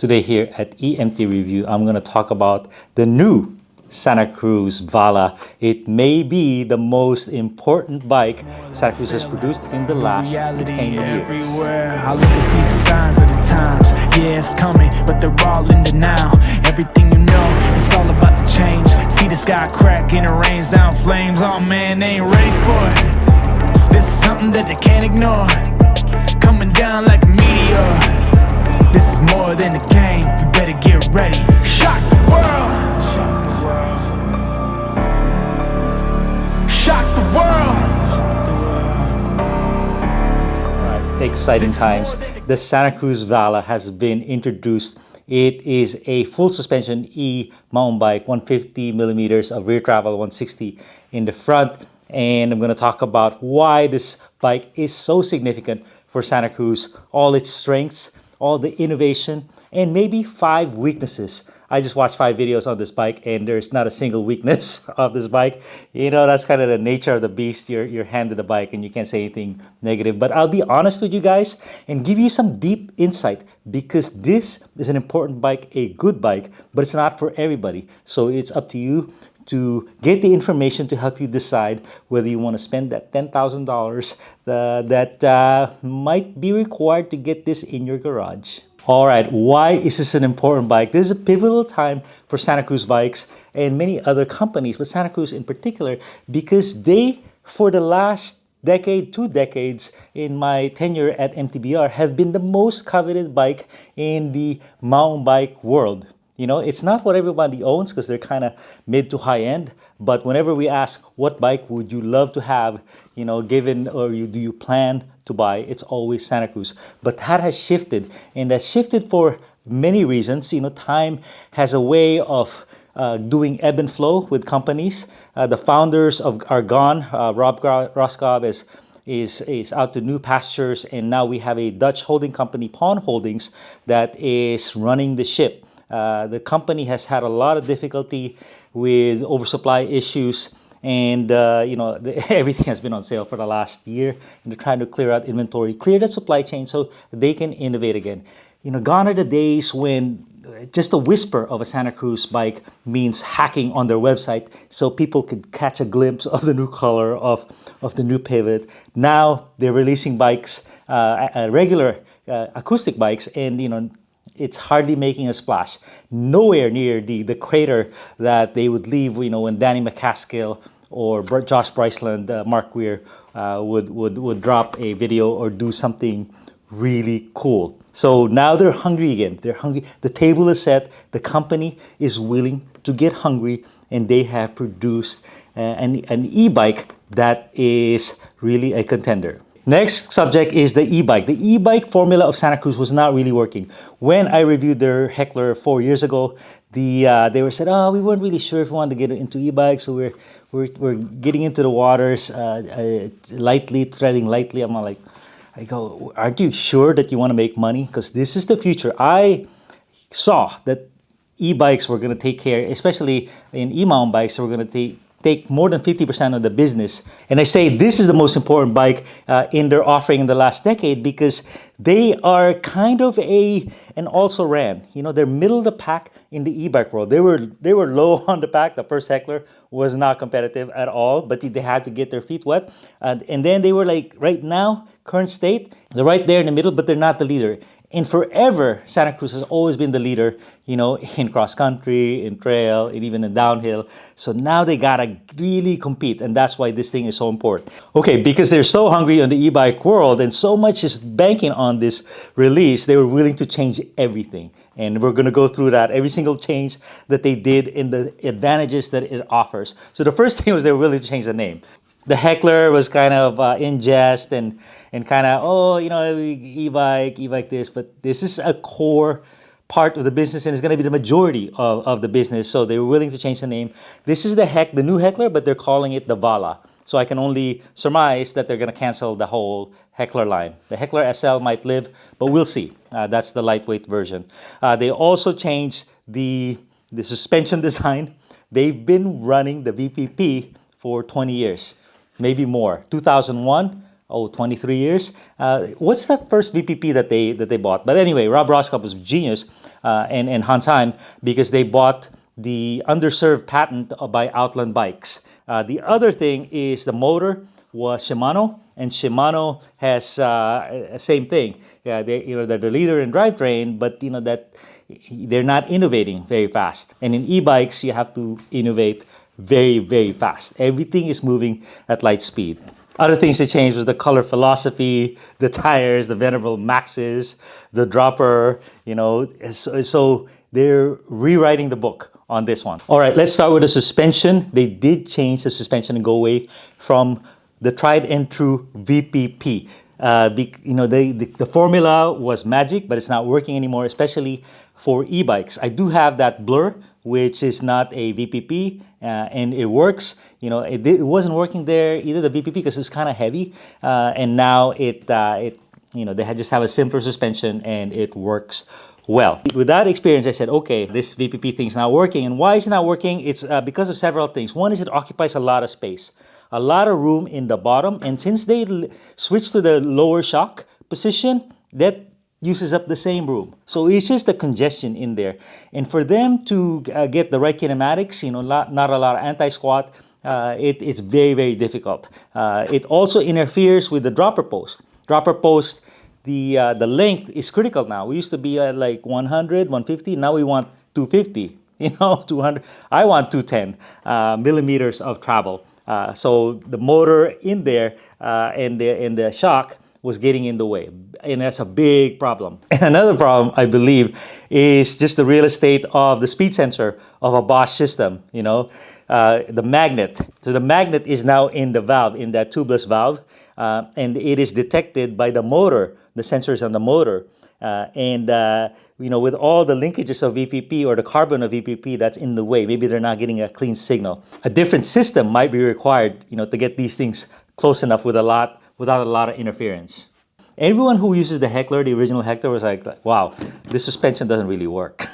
Today here at E-MTB Review, I'm going to talk about the new Santa Cruz Vala. It may be the most important bike Santa Cruz has produced in the last 10 years. I look and see the signs of the times. Yeah, it's coming, but they're all in the now. Everything you know, it's all about the change. See the sky crack and it rains down flames. Oh man, they ain't ready for it. This is something that they can't ignore. Coming down like a meteor. This is more than a game. You better get ready. Shock the world. Shock the world. Shock the world. Exciting times. The Santa Cruz Vala has been introduced. It is a full suspension mountain bike, 150 millimeters of rear travel, 160 in the front. And I'm going to talk about why this bike is so significant for Santa Cruz, all its strengths, all the innovation, and maybe 5 weaknesses. I just watched 5 videos on this bike and there's not a single weakness of this bike. You know, that's kind of the nature of the beast. You're handed the bike and you can't say anything negative. But I'll be honest with you guys and give you some deep insight, because this is an important bike, a good bike, but it's not for everybody. So it's up to you to get the information to help you decide whether you want to spend that $10,000 that might be required to get this in your garage. All right, why is this an important bike? This is a pivotal time for Santa Cruz bikes and many other companies, but Santa Cruz in particular, because they, for the last decade, 2 decades in my tenure at MTBR, have been the most coveted bike in the mountain bike world. You know, it's not what everybody owns because they're kind of mid to high end. But whenever we ask what bike would you love to have, you know, given or do you plan to buy, it's always Santa Cruz. But that has shifted, and that's shifted for many reasons. You know, time has a way of doing ebb and flow with companies. The founders are gone. Rob Roskop is out to new pastures, and now we have a Dutch holding company, Pawn Holdings, that is running the ship. The company has had a lot of difficulty with oversupply issues, and you know, everything has been on sale for the last year, and they're trying to clear out inventory, clear the supply chain so they can innovate again. You know, gone are the days when just a whisper of a Santa Cruz bike means hacking on their website so people could catch a glimpse of the new color of the new pivot. Now they're releasing bikes, regular acoustic bikes, and you know, it's hardly making a splash. Nowhere near the crater that they would leave, you know, when Danny McCaskill or Josh Bryceland, Mark Weir would drop a video or do something really cool. So now they're hungry again. They're hungry. The table is set. The company is willing to get hungry, and they have produced an e-bike that is really a contender. Next subject is the e-bike. The e-bike formula of Santa Cruz was not really working. When I reviewed their Heckler 4 years ago, they were said, "Oh, we weren't really sure if we wanted to get into e-bikes, so we're getting into the waters lightly, treading lightly." I go, "Aren't you sure that you want to make money? Because this is the future." I saw that e-bikes were going to take care, especially in e-mountain bikes, were going to take more than 50% of the business. And I say this is the most important bike in their offering in the last decade, because they are kind of an also-ran. You know, they're middle of the pack in the e-bike world. They were low on the pack. The first Heckler was not competitive at all, but they had to get their feet wet. And then they were like, right now, current state, they're right there in the middle, but they're not the leader. And forever, Santa Cruz has always been the leader, you know, in cross country, in trail, and even in downhill. So now they gotta really compete, and that's why this thing is so important. Okay, because they're so hungry on the e-bike world, and so much is banking on this release, they were willing to change everything. And we're gonna go through that, every single change that they did and the advantages that it offers. So the first thing was they were willing to change the name. The Heckler was kind of in jest and kind of, oh, you know, e-bike this, but this is a core part of the business, and it's going to be the majority of the business. So they were willing to change the name. This is the new Heckler, but they're calling it the Vala. So I can only surmise that they're going to cancel the whole Heckler line. The Heckler SL might live, but we'll see. That's the lightweight version. They also changed the suspension design. They've been running the VPP for 20 years. Maybe more. 2001 23 years. What's the first VPP that they bought? But anyway, Rob Roscoe was genius, and Hans Heim, because they bought the underserved patent by Outland Bikes. The other thing is the motor was Shimano, and Shimano has same thing. Yeah, they're the leader in drivetrain, but that they're not innovating very fast. And in e-bikes, you have to innovate very, very fast. Everything is moving at light speed. Other things that changed was the color philosophy, the tires, the Venerable Maxes, the dropper, so they're rewriting the book on this one. All right, let's start with the suspension. They did change the suspension and go away from the tried and true VPP. The formula was magic, but it's not working anymore, especially for e-bikes. I do have that Blur, which is not a VPP, and it works. It wasn't working there either, the VPP, because it was kind of heavy, and now they just have a simpler suspension and it works well. With that experience, I said, okay, this VPP thing's not working. And why is it not working? It's because of several things. One is it occupies a lot of space, a lot of room in the bottom. And since they switched to the lower shock position, that uses up the same room. So it's just the congestion in there. And for them to get the right kinematics, not a lot of anti-squat, it's very, very difficult. It also interferes with the dropper post. Dropper post, the length is critical now. We used to be at like 100, 150. Now we want 250, 200. I want 210 millimeters of travel. So the motor in there and the shock was getting in the way, and that's a big problem. And another problem, I believe, is just the real estate of the speed sensor of a Bosch system. The magnet. So the magnet is now in the valve, in that tubeless valve, and it is detected by the motor, the sensors on the motor. With all the linkages of VPP or the carbon of VPP that's in the way, maybe they're not getting a clean signal. A different system might be required, to get these things close enough without a lot of interference. Everyone who uses the Heckler, the original Heckler, was like, wow, this suspension doesn't really work.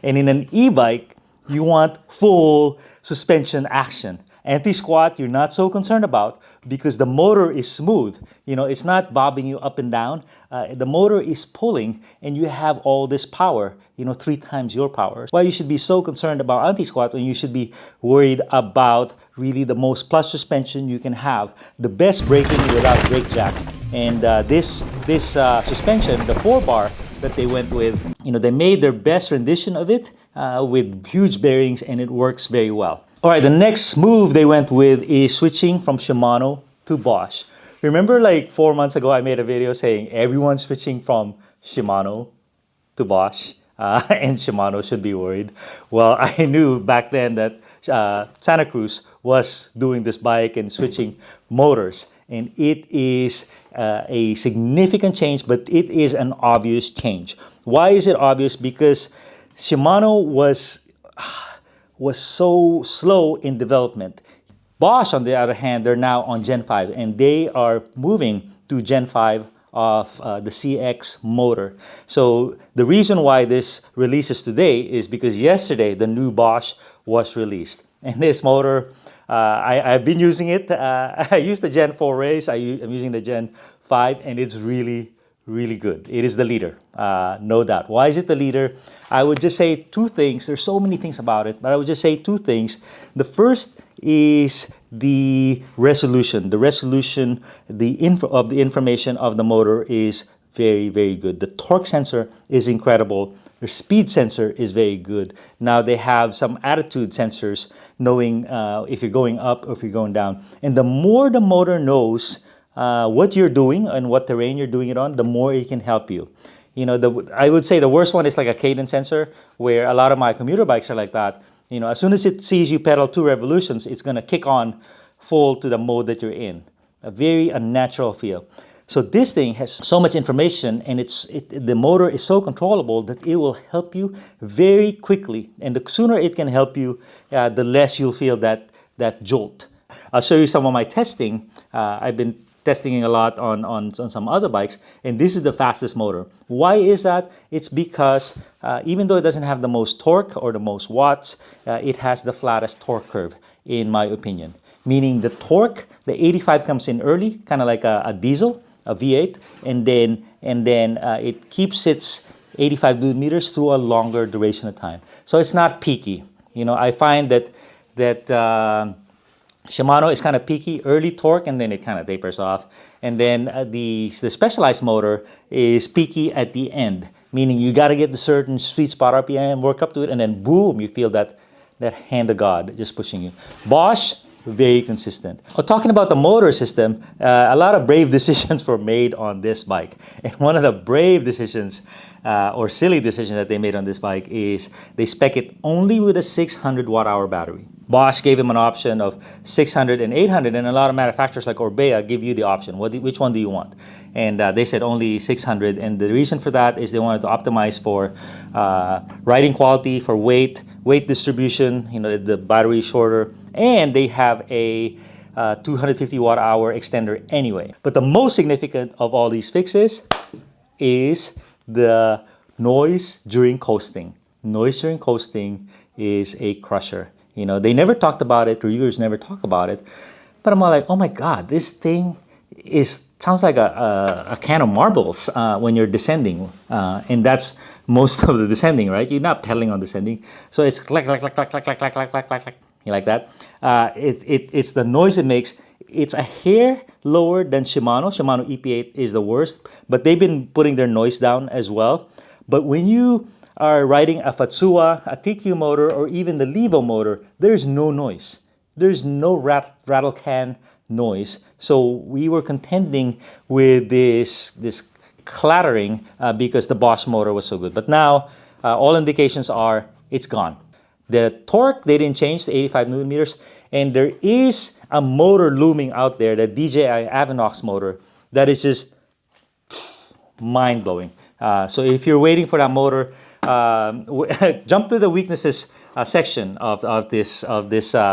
And in an e-bike, you want full suspension action. Anti-squat, you're not so concerned about because the motor is smooth. It's not bobbing you up and down. The motor is pulling and you have all this power, 3 times your power. Why you should be so concerned about anti-squat when you should be worried about really the most plush suspension you can have, the best braking without brake jack. And this suspension, the 4-bar that they went with, they made their best rendition of it with huge bearings, and it works very well. All right, the next move they went with is switching from Shimano to Bosch. Remember like 4 months ago, I made a video saying everyone's switching from Shimano to Bosch, and Shimano should be worried. Well, I knew back then that Santa Cruz was doing this bike and switching motors. And it is a significant change, but it is an obvious change. Why is it obvious? Because Shimano was so slow in development. Bosch, on the other hand, they're now on Gen 5, and they are moving to Gen 5 of the CX motor. So the reason why this releases today is because yesterday the new Bosch was released. And this motor, I've been using it. I used the Gen 4 race. I'm using the Gen 5, and it's really, really good. It is the leader, no doubt. Why is it the leader? I would just say 2 things. There's so many things about it, but I would just say 2 things. The first is the resolution. The resolution, the information of the motor is very, very good. The torque sensor is incredible. Their speed sensor is very good. Now they have some attitude sensors knowing if you're going up or if you're going down. And the more the motor knows what you're doing and what terrain you're doing it on, the more it can help you. I would say the worst one is like a cadence sensor, where a lot of my commuter bikes are like that. As soon as it sees you pedal 2 revolutions, it's going to kick on full to the mode that you're in. A very unnatural feel. So this thing has so much information, and the motor is so controllable that it will help you very quickly. And the sooner it can help you, the less you'll feel that jolt. I'll show you some of my testing. I've been testing a lot on some other bikes, and this is the fastest motor. Why is that? It's because even though it doesn't have the most torque or the most watts, it has the flattest torque curve, in my opinion. meaning the torque, the 85 comes in early, kind of like a diesel, a V8, and then it keeps its 85 newton meters through a longer duration of time. So it's not peaky. I find that Shimano is kind of peaky, early torque, and then it kind of tapers off. And then the specialized motor is peaky at the end, meaning you got to get the certain sweet spot RPM, work up to it, and then boom, you feel that hand of God just pushing you. Bosch, very consistent. Talking about the motor system, a lot of brave decisions were made on this bike. And one of the brave decisions, or silly decisions that they made on this bike is they spec it only with a 600 watt-hour battery. Bosch gave him an option of 600 and 800, and a lot of manufacturers like Orbea give you the option. Which one do you want? And they said only 600, and the reason for that is they wanted to optimize for riding quality, for weight distribution. The battery is shorter, and they have a 250 watt-hour extender anyway. But the most significant of all these fixes is the noise during coasting. Noise during coasting is a crusher. They never talked about it, reviewers never talk about it, but I'm all like, oh my God, this thing sounds like a can of marbles when you're descending, and that's most of the descending, right? You're not pedaling on descending, so it's clack, clack, clack, clack, clack, clack, clack, clack, clack, clack, clack, like that. It's the noise it makes. It's a hair lower than Shimano. Shimano EP8 is the worst, but they've been putting their noise down as well. But when you are riding a Fatsuwa, a TQ motor, or even the Levo motor, there's no noise. There's no rattle can noise. So we were contending with this clattering because the Bosch motor was so good. But now, all indications are it's gone. The torque, they didn't change to 85 newton meters, and there is a motor looming out there, the DJI Avinox motor, that is just mind-blowing. So if you're waiting for that motor, jump to the weaknesses section of this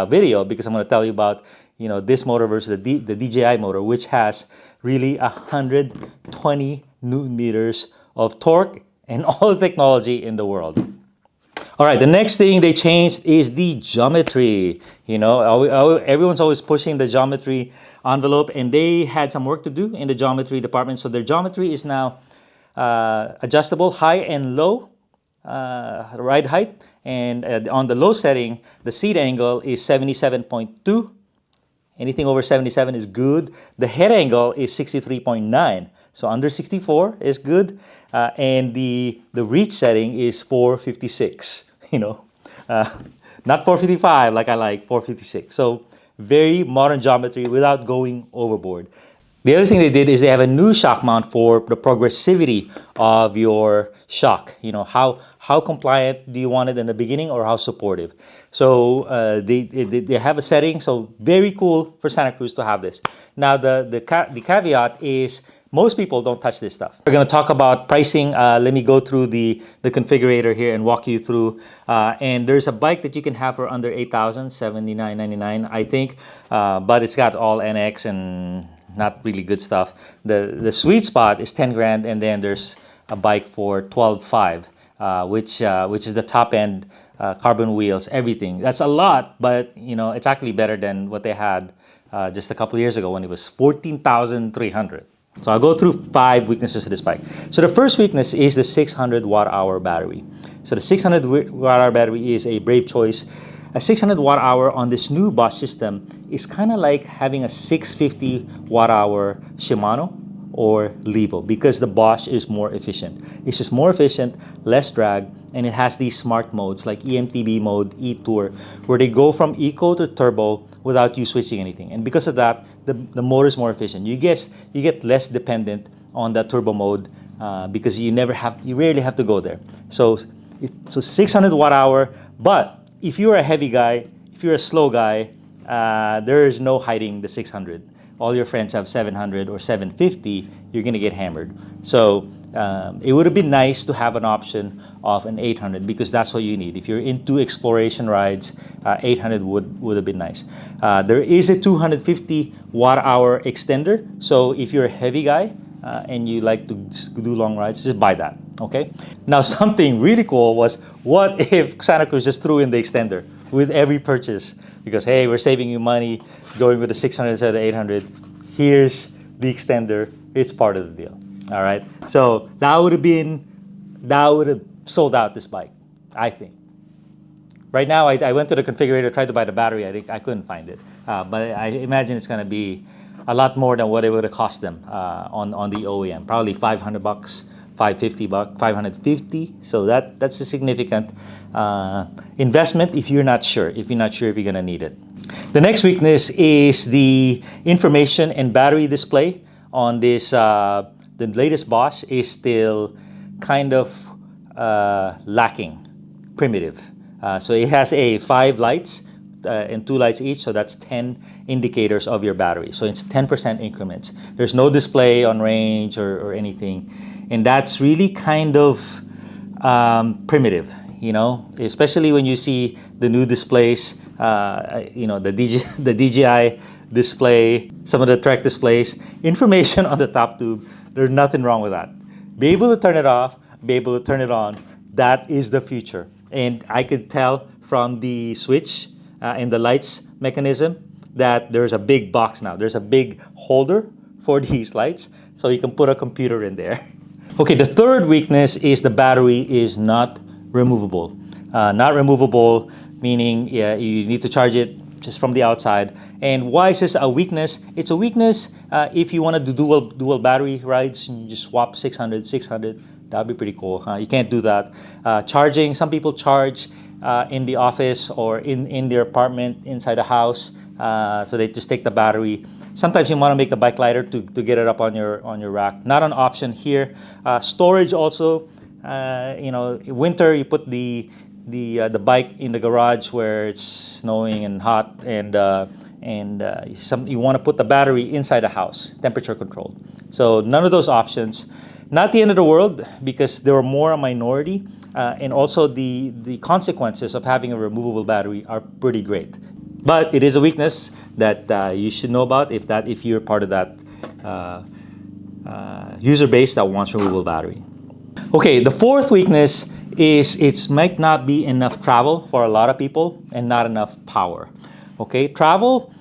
video, because I'm going to tell you about this motor versus the DJI motor, which has really 120 newton meters of torque and all the technology in the world. All right, the next thing they changed is the geometry. Everyone's always pushing the geometry envelope, and they had some work to do in the geometry department. So their geometry is now adjustable, high and low ride height, and on the low setting, the seat angle is 77.2. Anything over 77 is good. The head angle is 63.9, so under 64 is good, and the reach setting is 456. Not 455 like I like, 456. So very modern geometry without going overboard. The other thing they did is they have a new shock mount for the progressivity of your shock. How compliant do you want it in the beginning, or how supportive? So they have a setting. So very cool for Santa Cruz to have this. Now the caveat is most people don't touch this stuff. We're going to talk about pricing. Let me go through the configurator here and walk you through. And there's a bike that you can have for under $8,000, $79.99, I think. But it's got all NX and not really good stuff. The sweet spot is 10 grand, and then there's a bike for 12.5, which is the top end, carbon wheels, everything. That's a lot, but it's actually better than what they had just a couple of years ago when it was 14,300. So I'll go through 5 weaknesses of this bike. So the first weakness is the 600 watt-hour battery. So the 600 watt-hour battery is a brave choice. A 600 watt-hour on this new Bosch system is kind of like having a 650 watt-hour Shimano or Levo, because the Bosch is more efficient. It's just more efficient, less drag, and it has these smart modes like E-MTB mode, E-Tour, where they go from Eco to Turbo without you switching anything. And because of that, the motor is more efficient. You get less dependent on that turbo mode because you rarely have to go there. So 600 watt-hour, but if you're a heavy guy, if you're a slow guy, there is no hiding the 600. All your friends have 700 or 750, you're going to get hammered. So it would have been nice to have an option of an 800, because that's what you need. If you're into exploration rides, 800 would have been nice. There is a 250 watt-hour extender. So if you're a heavy guy, and you like to just do long rides, just buy that, okay? Now, something really cool was, what if Santa Cruz just threw in the extender with every purchase? Because, hey, we're saving you money going with the 600 instead of 800. Here's the extender. It's part of the deal, all right? So that would have sold out this bike, I think. Right now, I went to the configurator, tried to buy the battery. I think I couldn't find it. But I imagine it's going to be a lot more than what it would have cost them on the OEM. Probably $500, $550, $550. So that's a significant investment if you're not sure if you're going to need it. The next weakness is the information and battery display on this. The latest Bosch is still kind of lacking, primitive. So it has 5 lights and 2 lights each, so that's 10 indicators of your battery. So it's 10% increments. There's no display on range or anything, and that's really kind of primitive, you know, especially when you see the new displays, you know, the DJI display, some of the Trek displays, information on the top tube. There's nothing wrong with that. Be able to turn it off, be able to turn it on. That is the future. And I could tell from the switch and the lights mechanism that there's a big box now. There's a big holder for these lights, so you can put a computer in there. Okay, the third weakness is the battery is not removable. Not removable, meaning you need to charge it just from the outside. And why is this a weakness? It's a weakness if you want to do dual battery rides and you just swap 600. That'd be pretty cool. You can't do that. Charging, some people charge in the office or in their apartment, inside the house. So they just take the battery. Sometimes you want to make the bike lighter to get it up on your rack. Not an option here. Storage also. You know, winter you put the bike in the garage where it's snowing and hot, and you want to put the battery inside the house, temperature controlled. So none of those options. Not the end of the world, because there are more a minority, and also the consequences of having a removable battery are pretty great. But it is a weakness that you should know about if you're part of that user base that wants removable battery. Okay, the fourth weakness is it might not be enough travel for a lot of people and not enough power. Okay, travel,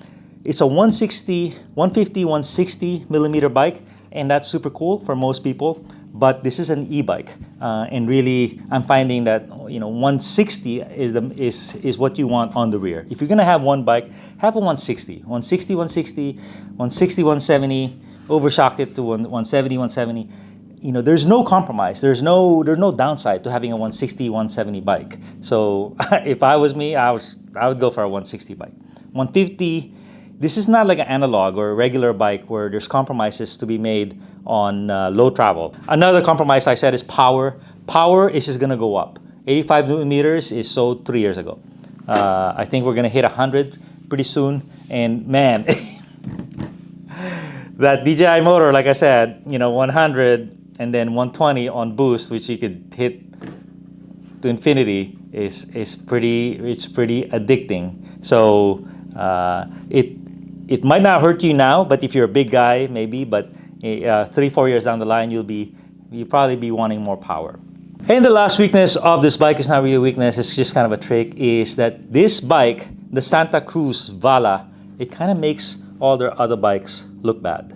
it's a 150, 160 millimeter bike, and that's super cool for most people. But this is an e-bike, and really, I'm finding that 160 is what you want on the rear. If you're gonna have one bike, have a 160, 170, overshock it to 170. There's no compromise. There's no downside to having a 160, 170 bike. So if I was me, I would go for a 160 bike. 150. This is not like an analog or a regular bike where there's compromises to be made on low travel. Another compromise I said is power. Power is just gonna go up. 85 Newton meters is sold 3 years ago. I think we're gonna hit 100 pretty soon. And man, that DJI motor, like I said, 100 and then 120 on boost, which you could hit to infinity, is pretty addicting. So it might not hurt you now, but if you're a big guy, maybe. But 3-4 years down the line, you'll probably be wanting more power. And the last weakness of this bike is not really a weakness; it's just kind of a trick. Is that this bike, the Santa Cruz Vala, it kind of makes all their other bikes look bad,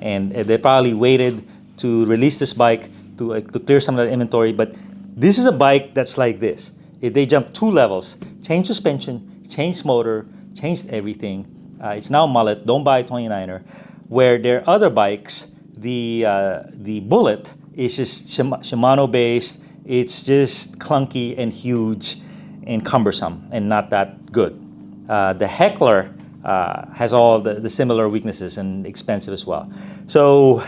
and they probably waited to release this bike to clear some of that inventory. But this is a bike that's like this. They jumped 2 levels, changed suspension, changed motor, changed everything. It's now mullet. Don't buy a 29er. Where their other bikes, the Bullet is just Shimano based. It's just clunky and huge and cumbersome and not that good. The Heckler has all the similar weaknesses and expensive as well. So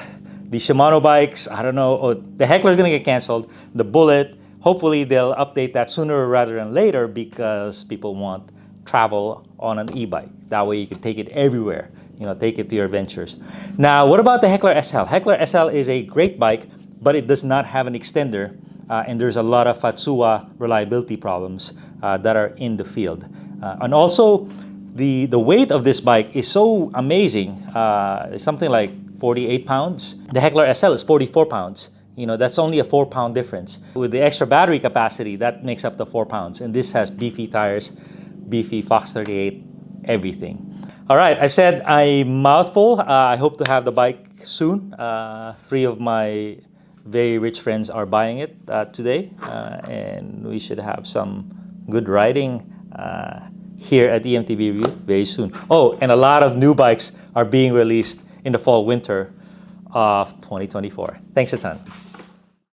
the Shimano bikes, I don't know. The Heckler is going to get canceled. The Bullet, hopefully they'll update that sooner rather than later because people want travel on an e-bike. That way you can take it everywhere, take it to your adventures. Now, what about the Heckler SL? Heckler SL is a great bike, but it does not have an extender, and there's a lot of Fatsuwa reliability problems that are in the field. And also, the weight of this bike is so amazing. It's something like 48 pounds. The Heckler SL is 44 pounds. That's only a 4-pound difference. With the extra battery capacity, that makes up the 4 pounds. And this has beefy tires, beefy Fox 38, everything. All right, I've said a mouthful. I hope to have the bike soon. 3 of my very rich friends are buying it today. And we should have some good riding here at E-MTB Review very soon. Oh, and a lot of new bikes are being released in the fall winter of 2024. Thanks a ton.